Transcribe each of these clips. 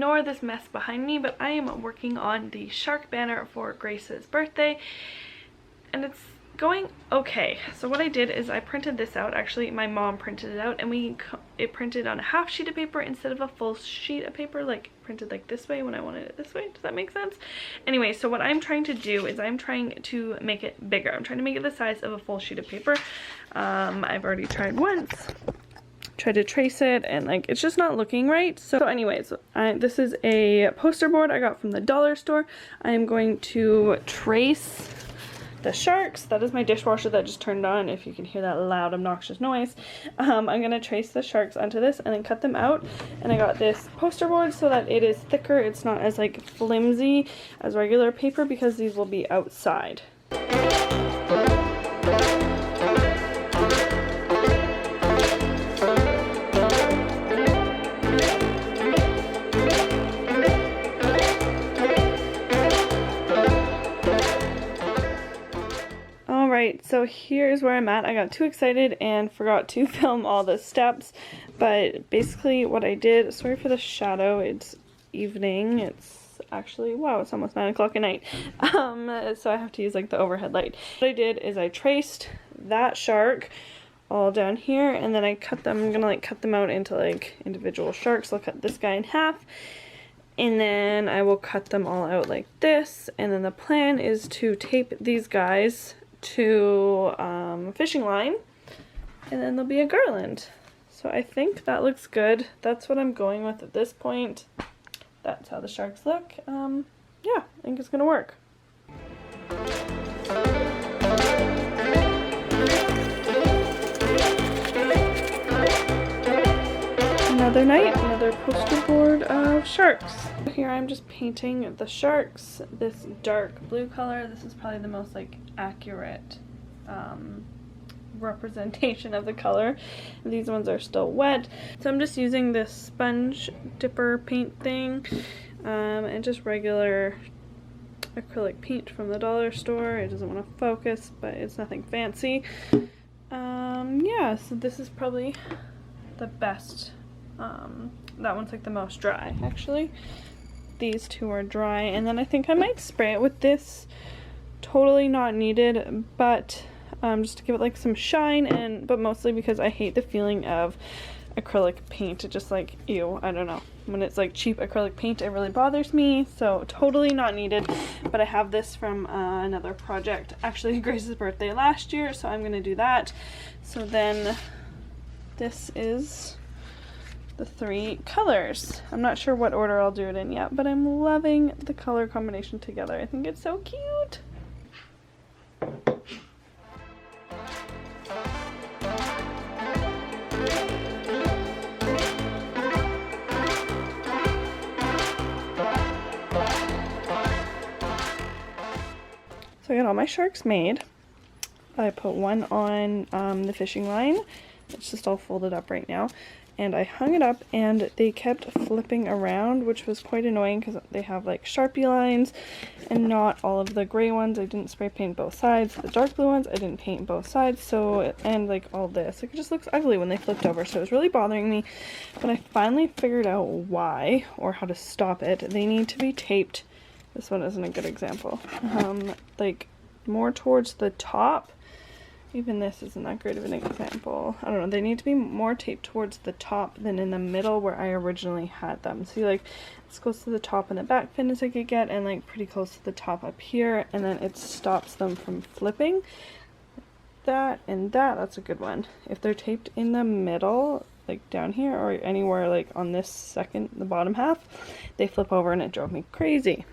ignore this mess behind me, but I am working on the shark banner for Grace's birthday, and it's going okay. So what I did is I printed this out. Actually, my mom printed it out, and it printed on a half sheet of paper instead of a full sheet of paper, like printed like this way when I wanted it this way. Does that make sense? Anyway, so what I'm trying to do is I'm trying to make it bigger. I'm trying to make it the size of a full sheet of paper. I've already tried once, tried to trace it, and like it's just not looking right. So anyways, this is a poster board I got from the dollar store. I am going to trace the sharks. That is my dishwasher that just turned on, if you can hear that loud obnoxious noise. I'm gonna trace the sharks onto this and then cut them out, and I got this poster board so that it is thicker. It's not as like flimsy as regular paper because these will be outside. So here's where I'm at. I got too excited and forgot to film all the steps, but basically what I did, sorry for the shadow, it's evening, it's actually, wow, it's almost 9 o'clock at night, so I have to use like the overhead light. What I did is I traced that shark all down here, and then I cut them. I'm gonna like cut them out into like individual sharks. I'll cut this guy in half, and then I will cut them all out like this, and then the plan is to tape these guys to a fishing line, and then there'll be a garland. So I think that looks good. That's what I'm going with at this point. That's how the sharks look. Yeah, I think it's gonna work. Another night, another poster board of sharks. Here I'm just painting the sharks this dark blue color. This is probably the most like accurate representation of the color. These ones are still wet, so I'm just using this sponge dipper paint thing and just regular acrylic paint from the dollar store. It doesn't want to focus, but it's nothing fancy. Yeah, so this is probably the best. That one's like the most dry, actually. These two are dry, and then I think I might spray it with this. Totally not needed, but just to give it like some shine, but mostly because I hate the feeling of acrylic paint. It just like, ew, I don't know. When it's like cheap acrylic paint, it really bothers me, so totally not needed. But I have this from another project, actually Grace's birthday last year, so I'm gonna do that. So then this is the 3 colors. I'm not sure what order I'll do it in yet, but I'm loving the color combination together. I think it's so cute. So I got all my sharks made. I put one on the fishing line. It's just all folded up right now. And I hung it up, and they kept flipping around, which was quite annoying because they have like Sharpie lines and not all of the gray ones. I didn't spray paint both sides. The dark blue ones I didn't paint both sides, so, and like all this, like it just looks ugly when they flipped over, so it was really bothering me. But I finally figured out why, or how to stop it. They need to be taped. This one isn't a good example. Like more towards the top. Even this isn't that great of an example. I don't know, they need to be more taped towards the top than in the middle where I originally had them. See, like, it's close to the top and the back fin as I could get, and like pretty close to the top up here, and then it stops them from flipping. That and that's a good one. If they're taped in the middle, like down here, or anywhere like on this second, the bottom half, they flip over, and it drove me crazy.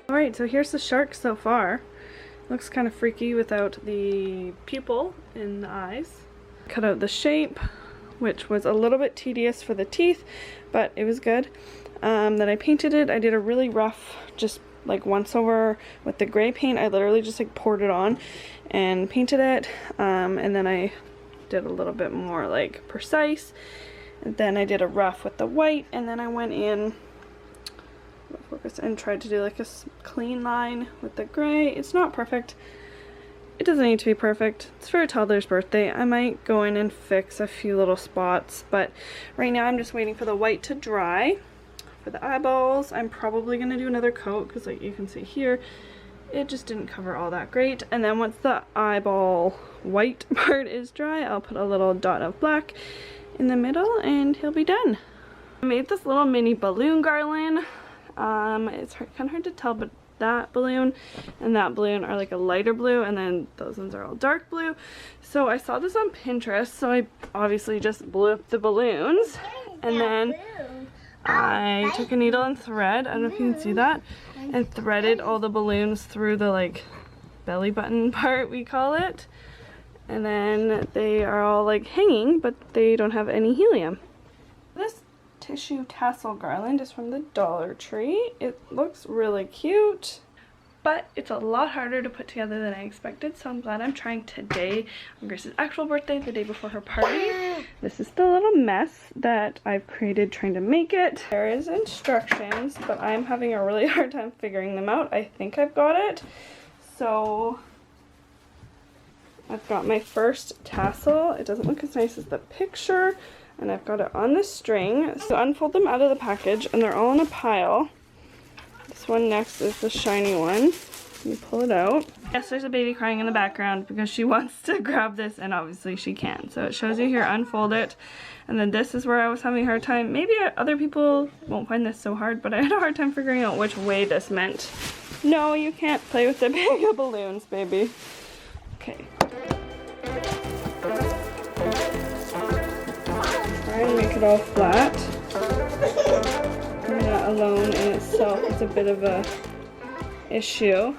Alright, so here's the shark so far. Looks kind of freaky without the pupil in the eyes. Cut out the shape, which was a little bit tedious for the teeth, but it was good. Then I painted it. I did a really rough, just like once over with the gray paint. I literally just like poured it on and painted it, and then I did a little bit more like precise, and then I did a rough with the white, and then I went in and tried to do like a clean line with the gray. It's not perfect. It doesn't need to be perfect. It's for a toddler's birthday. I might go in and fix a few little spots, but right now I'm just waiting for the white to dry. For the eyeballs, I'm probably going to do another coat because like you can see here, it just didn't cover all that great. And then once the eyeball white part is dry, I'll put a little dot of black in the middle and he'll be done. I made this little mini balloon garland. It's kind of hard to tell, but that balloon and that balloon are like a lighter blue, and then those ones are all dark blue. So I saw this on Pinterest, so I obviously just blew up the balloons, and then I took a needle and thread, I don't know if you can see that, and threaded all the balloons through the like belly button part, we call it, and then they are all like hanging, but they don't have any helium. This tissue tassel garland is from the Dollar Tree. It looks really cute, but it's a lot harder to put together than I expected, so I'm glad I'm trying today on Grace's actual birthday, the day before her party. This is the little mess that I've created trying to make it. There is instructions, but I'm having a really hard time figuring them out. I think I've got it. So I've got my first tassel. It doesn't look as nice as the picture, and I've got it on the string. So unfold them out of the package, and they're all in a pile. This one next is the shiny one. You pull it out. Yes, there's a baby crying in the background because she wants to grab this, and obviously she can. So it shows you here, unfold it. And then this is where I was having a hard time. Maybe other people won't find this so hard, but I had a hard time figuring out which way this meant. No, you can't play with the bag of balloons, baby. Okay. Try and make it all flat. That alone in itself is a bit of a issue.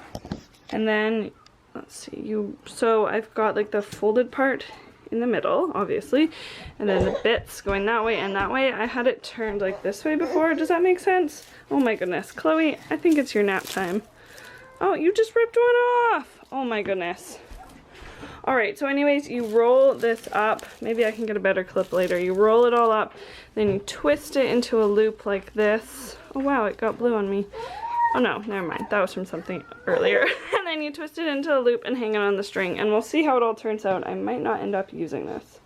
And then let's see, so I've got like the folded part in the middle, obviously, and then the bits going that way and that way. I had it turned like this way before. Does that make sense? Oh my goodness, Chloe, I think it's your nap time. Oh, you just ripped one off. Oh my goodness. Alright, so anyways, you roll this up. Maybe I can get a better clip later. You roll it all up, then you twist it into a loop like this. Oh wow, it got blue on me. Oh no, never mind. That was from something earlier. And then you twist it into a loop and hang it on the string, and we'll see how it all turns out. I might not end up using this.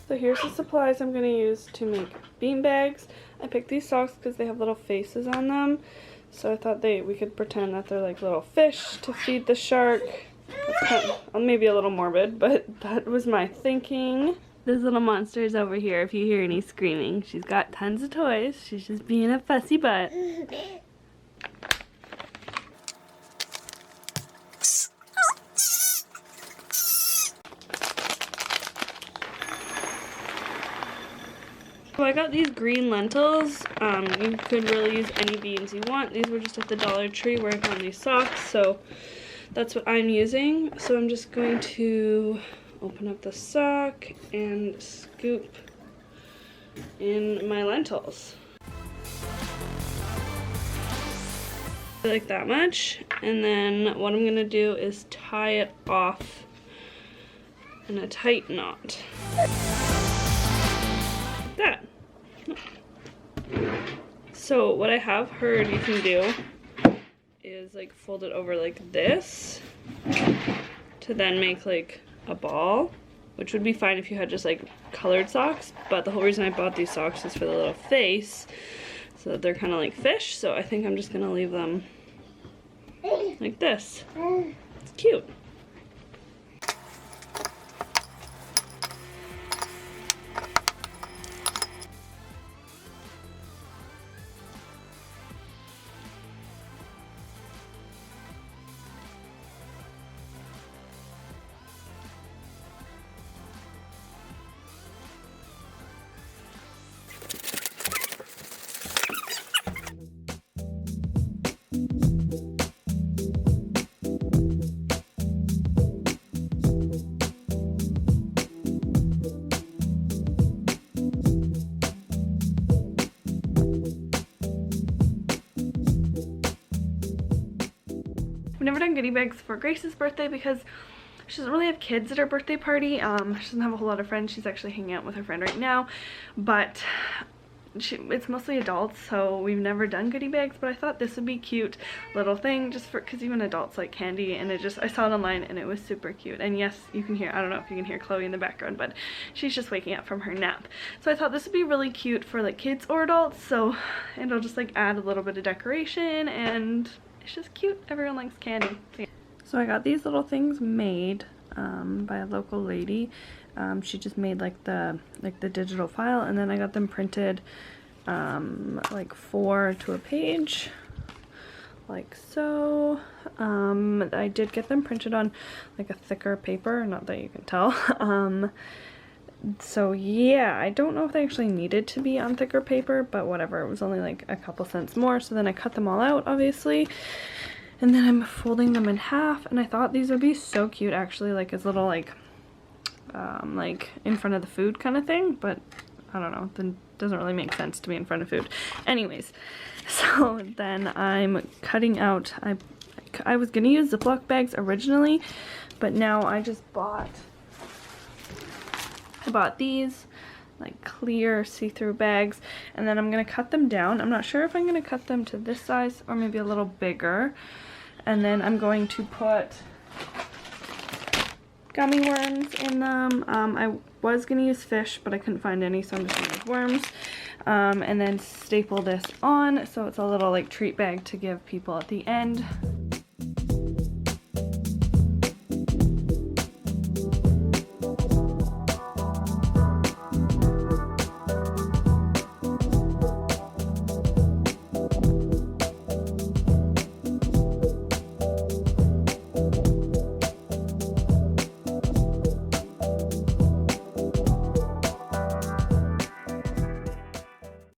So here's the supplies I'm going to use to make bean bags. I picked these socks because they have little faces on them. So I thought we could pretend that they're like little fish to feed the shark. That's kind of, maybe a little morbid, but that was my thinking. This little monster is over here if you hear any screaming. She's got tons of toys. She's just being a fussy butt. So I got these green lentils. You could really use any beans you want. These were just at the Dollar Tree where I found these socks, so that's what I'm using. So I'm just going to open up the sock and scoop in my lentils. Like that much. And then what I'm gonna do is tie it off in a tight knot. Like that. So what I have heard you can do is like fold it over like this to then make like a ball, which would be fine if you had just like colored socks, but the whole reason I bought these socks is for the little face, so that they're kind of like fish, so I think I'm just gonna leave them like this. It's cute. We've never done goodie bags for Grace's birthday because she doesn't really have kids at her birthday party. She doesn't have a whole lot of friends. She's actually hanging out with her friend right now, but it's mostly adults, so we've never done goodie bags, but I thought this would be cute little thing just for, because even adults like candy, and I saw it online and it was super cute. And yes, you can hear, I don't know if you can hear Chloe in the background, but she's just waking up from her nap. So I thought this would be really cute for like kids or adults, so, and it'll just like add a little bit of decoration, and it's just cute. Everyone likes candy. So I got these little things made by a local lady. She just made like the digital file, and then I got them printed like 4 to a page, like so. I did get them printed on like a thicker paper, not that you can tell. So yeah, I don't know if they actually needed to be on thicker paper, but whatever, it was only like a couple cents more. So then I cut them all out, obviously. And then I'm folding them in half, and I thought these would be so cute actually, like as little like in front of the food kind of thing, but I don't know, then doesn't really make sense to be in front of food. Anyways, so then I'm cutting out, I was gonna use Ziploc bags originally, but now I bought these like clear see-through bags, and then I'm gonna cut them down. I'm not sure if I'm gonna cut them to this size or maybe a little bigger, and then I'm going to put gummy worms in them. I was gonna use fish, but I couldn't find any, so I'm just gonna use worms, and then staple this on so it's a little like treat bag to give people at the end.